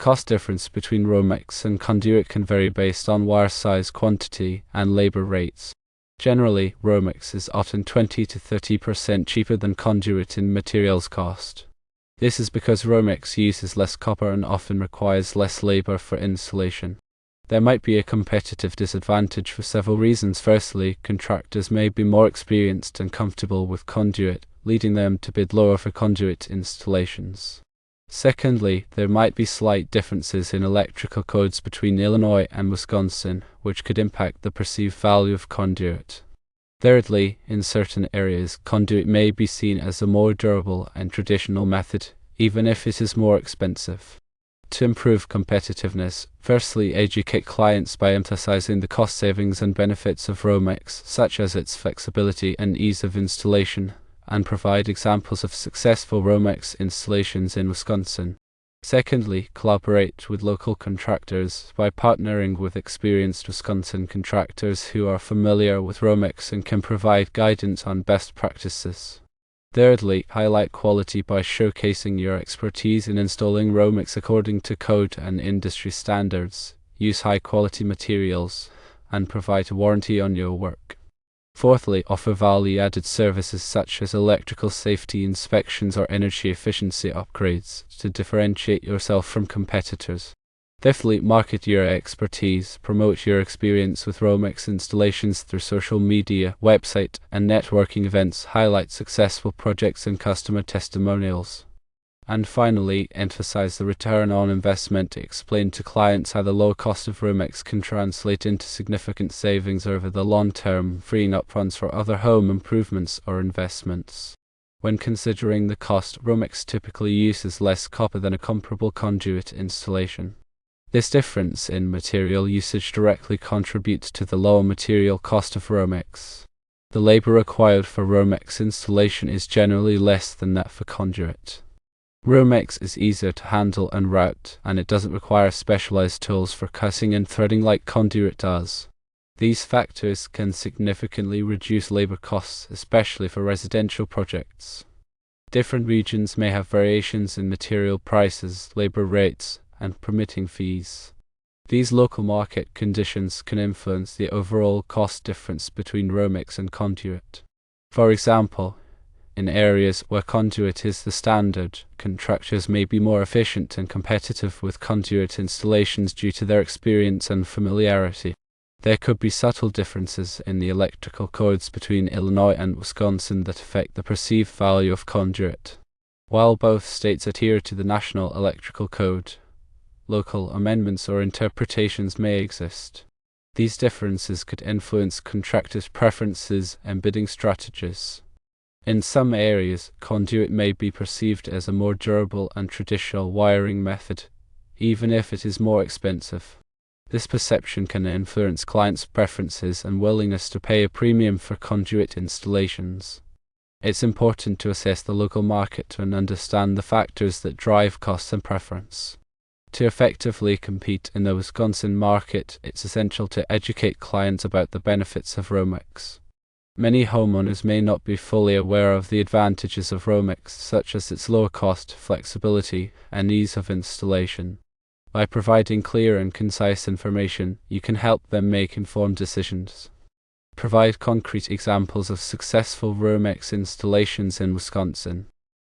cost difference between Romex and Conduit can vary based on wire size, quantity, and labor rates. Generally, Romex is often 20 to 30% cheaper than Conduit in materials cost. This is because Romex uses less copper and often requires less labor for installation. There might be a competitive disadvantage for several reasons. Firstly, contractors may be more experienced and comfortable with Conduit, leading them to bid lower for Conduit installations. Secondly, there might be slight differences in electrical codes between Illinois and Wisconsin, which could impact the perceived value of Conduit. Thirdly, in certain areas, Conduit may be seen as a more durable and traditional method, even if it is more expensive. To improve competitiveness, firstly, educate clients by emphasizing the cost savings and benefits of Romex, such as its flexibility and ease of installation, and provide examples of successful Romex installations in Wisconsin. Secondly, collaborate with local contractors by partnering with experienced Wisconsin contractors who are familiar with Romex and can provide guidance on best practices. Thirdly, highlight quality by showcasing your expertise in installing Romex according to code and industry standards. Use high-quality materials, and provide a warranty on your work. Fourthly, offer value-added services such as electrical safety inspections or energy efficiency upgrades to differentiate yourself from competitors. Fifthly, market your expertise. Promote your experience with Romex installations through social media, website, and networking events. Highlight successful projects and customer testimonials. And finally, emphasize the return on investment. Explain to clients how the low cost of Romex can translate into significant savings over the long term, freeing up funds for other home improvements or investments. When considering the cost, Romex typically uses less copper than a comparable Conduit installation. This difference in material usage directly contributes to the lower material cost of Romex. The labor required for Romex installation is generally less than that for Conduit. Romex is easier to handle and route, and it doesn't require specialized tools for cutting and threading like Conduit does. These factors can significantly reduce labor costs, especially for residential projects. Different regions may have variations in material prices, labor rates, and permitting fees. These local market conditions can influence the overall cost difference between Romex and Conduit. For example, in areas where Conduit is the standard, contractors may be more efficient and competitive with Conduit installations due to their experience and familiarity. There could be subtle differences in the electrical codes between Illinois and Wisconsin that affect the perceived value of Conduit. While both states adhere to the National Electrical Code, local amendments or interpretations may exist. These differences could influence contractors' preferences and bidding strategies. In some areas, Conduit may be perceived as a more durable and traditional wiring method, even if it is more expensive. This perception can influence clients' preferences and willingness to pay a premium for Conduit installations. It's important to assess the local market and understand the factors that drive costs and preference. To effectively compete in the Wisconsin market, it's essential to educate clients about the benefits of Romex. Many homeowners may not be fully aware of the advantages of Romex, such as its lower cost, flexibility, and ease of installation. By providing clear and concise information, you can help them make informed decisions. Provide concrete examples of successful Romex installations in Wisconsin.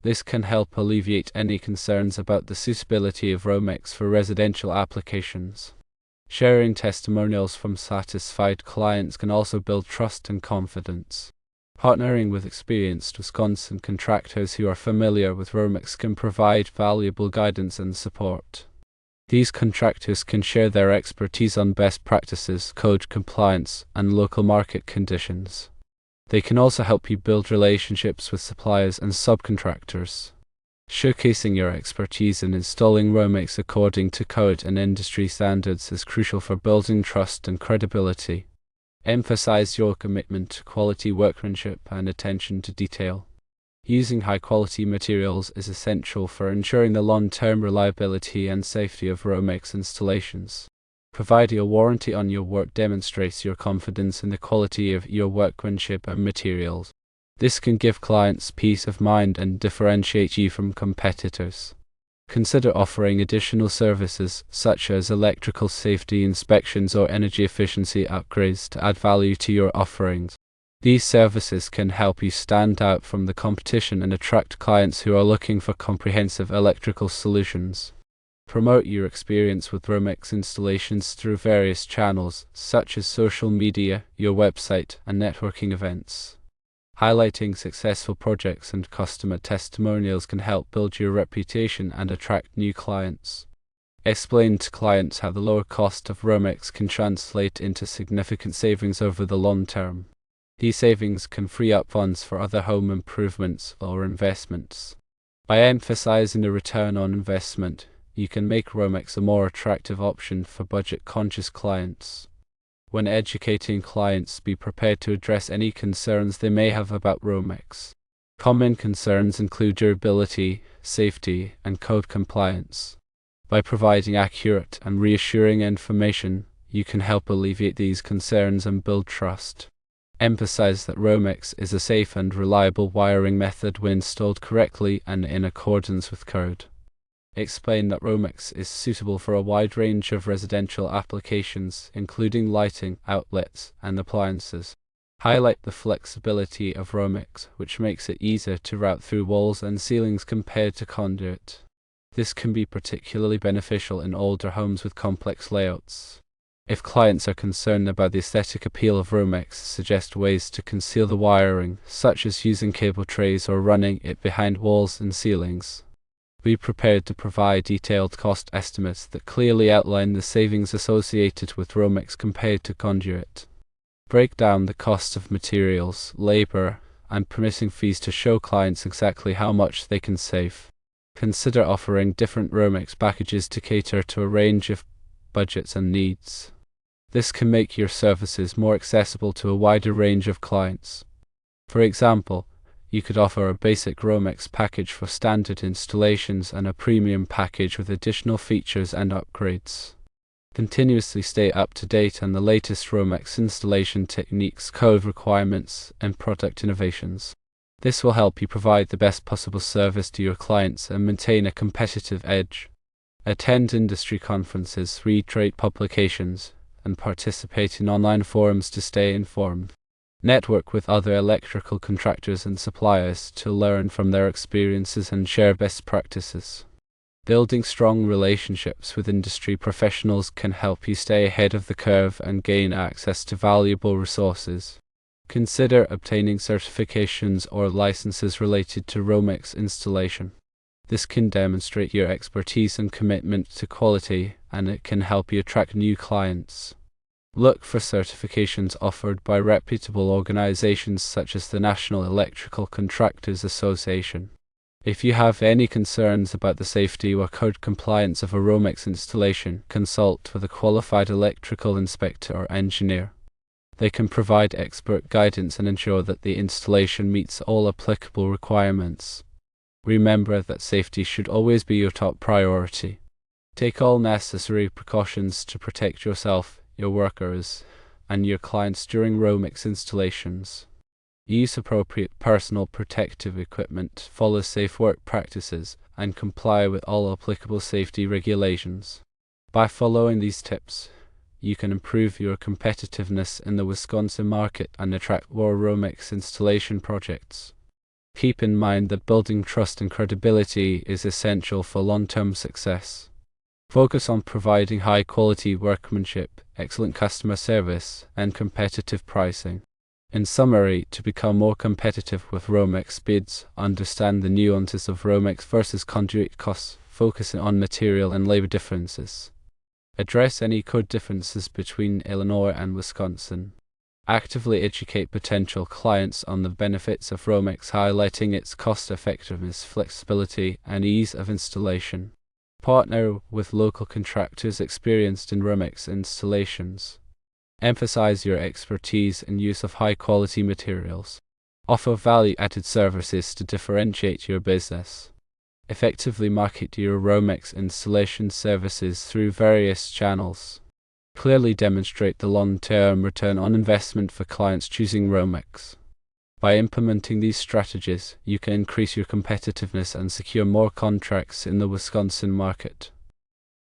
This can help alleviate any concerns about the suitability of Romex for residential applications. Sharing testimonials from satisfied clients can also build trust and confidence. Partnering with experienced Wisconsin contractors who are familiar with Romex can provide valuable guidance and support. These contractors can share their expertise on best practices, code compliance, and local market conditions. They can also help you build relationships with suppliers and subcontractors. Showcasing your expertise in installing Romex according to code and industry standards is crucial for building trust and credibility. Emphasize your commitment to quality workmanship and attention to detail. Using high-quality materials is essential for ensuring the long-term reliability and safety of Romex installations. Providing a warranty on your work demonstrates your confidence in the quality of your workmanship and materials. This can give clients peace of mind and differentiate you from competitors. Consider offering additional services such as electrical safety inspections or energy efficiency upgrades to add value to your offerings. These services can help you stand out from the competition and attract clients who are looking for comprehensive electrical solutions. Promote your experience with Romex installations through various channels, such as social media, your website, and networking events. Highlighting successful projects and customer testimonials can help build your reputation and attract new clients. Explain to clients how the lower cost of Romex can translate into significant savings over the long term. These savings can free up funds for other home improvements or investments. By emphasizing the return on investment, you can make Romex a more attractive option for budget-conscious clients. When educating clients, be prepared to address any concerns they may have about Romex. Common concerns include durability, safety, and code compliance. By providing accurate and reassuring information, you can help alleviate these concerns and build trust. Emphasize that Romex is a safe and reliable wiring method when installed correctly and in accordance with code. Explain that Romex is suitable for a wide range of residential applications, including lighting, outlets, and appliances. Highlight the flexibility of Romex, which makes it easier to route through walls and ceilings compared to Conduit. This can be particularly beneficial in older homes with complex layouts. If clients are concerned about the aesthetic appeal of Romex, suggest ways to conceal the wiring, such as using cable trays or running it behind walls and ceilings. Be prepared to provide detailed cost estimates that clearly outline the savings associated with Romex compared to Conduit. Break down the cost of materials, labor, and permitting fees to show clients exactly how much they can save. Consider offering different Romex packages to cater to a range of budgets and needs. This can make your services more accessible to a wider range of clients. For example, you could offer a basic Romex package for standard installations and a premium package with additional features and upgrades. Continuously stay up to date on the latest Romex installation techniques, code requirements, and product innovations. This will help you provide the best possible service to your clients and maintain a competitive edge. Attend industry conferences, read trade publications, and participate in online forums to stay informed. Network with other electrical contractors and suppliers to learn from their experiences and share best practices. Building strong relationships with industry professionals can help you stay ahead of the curve and gain access to valuable resources. Consider obtaining certifications or licenses related to Romex installation. This can demonstrate your expertise and commitment to quality, and it can help you attract new clients. Look for certifications offered by reputable organizations such as the National Electrical Contractors Association. If you have any concerns about the safety or code compliance of a Romex installation, consult with a qualified electrical inspector or engineer. They can provide expert guidance and ensure that the installation meets all applicable requirements. Remember that safety should always be your top priority. Take all necessary precautions to protect yourself, your workers, and your clients during Romex installations. Use appropriate personal protective equipment, follow safe work practices, and comply with all applicable safety regulations. By following these tips, you can improve your competitiveness in the Wisconsin market and attract more Romex installation projects. Keep in mind that building trust and credibility is essential for long-term success. Focus on providing high-quality workmanship, excellent customer service, and competitive pricing. In summary, to become more competitive with Romex bids, understand the nuances of Romex versus Conduit costs, focusing on material and labor differences. Address any code differences between Illinois and Wisconsin. Actively educate potential clients on the benefits of Romex, highlighting its cost-effectiveness, flexibility, and ease of installation. Partner with local contractors experienced in Romex installations. Emphasize your expertise in use of high-quality materials. Offer value-added services to differentiate your business. Effectively market your Romex installation services through various channels. Clearly demonstrate the long-term return on investment for clients choosing Romex. By implementing these strategies, you can increase your competitiveness and secure more contracts in the Wisconsin market.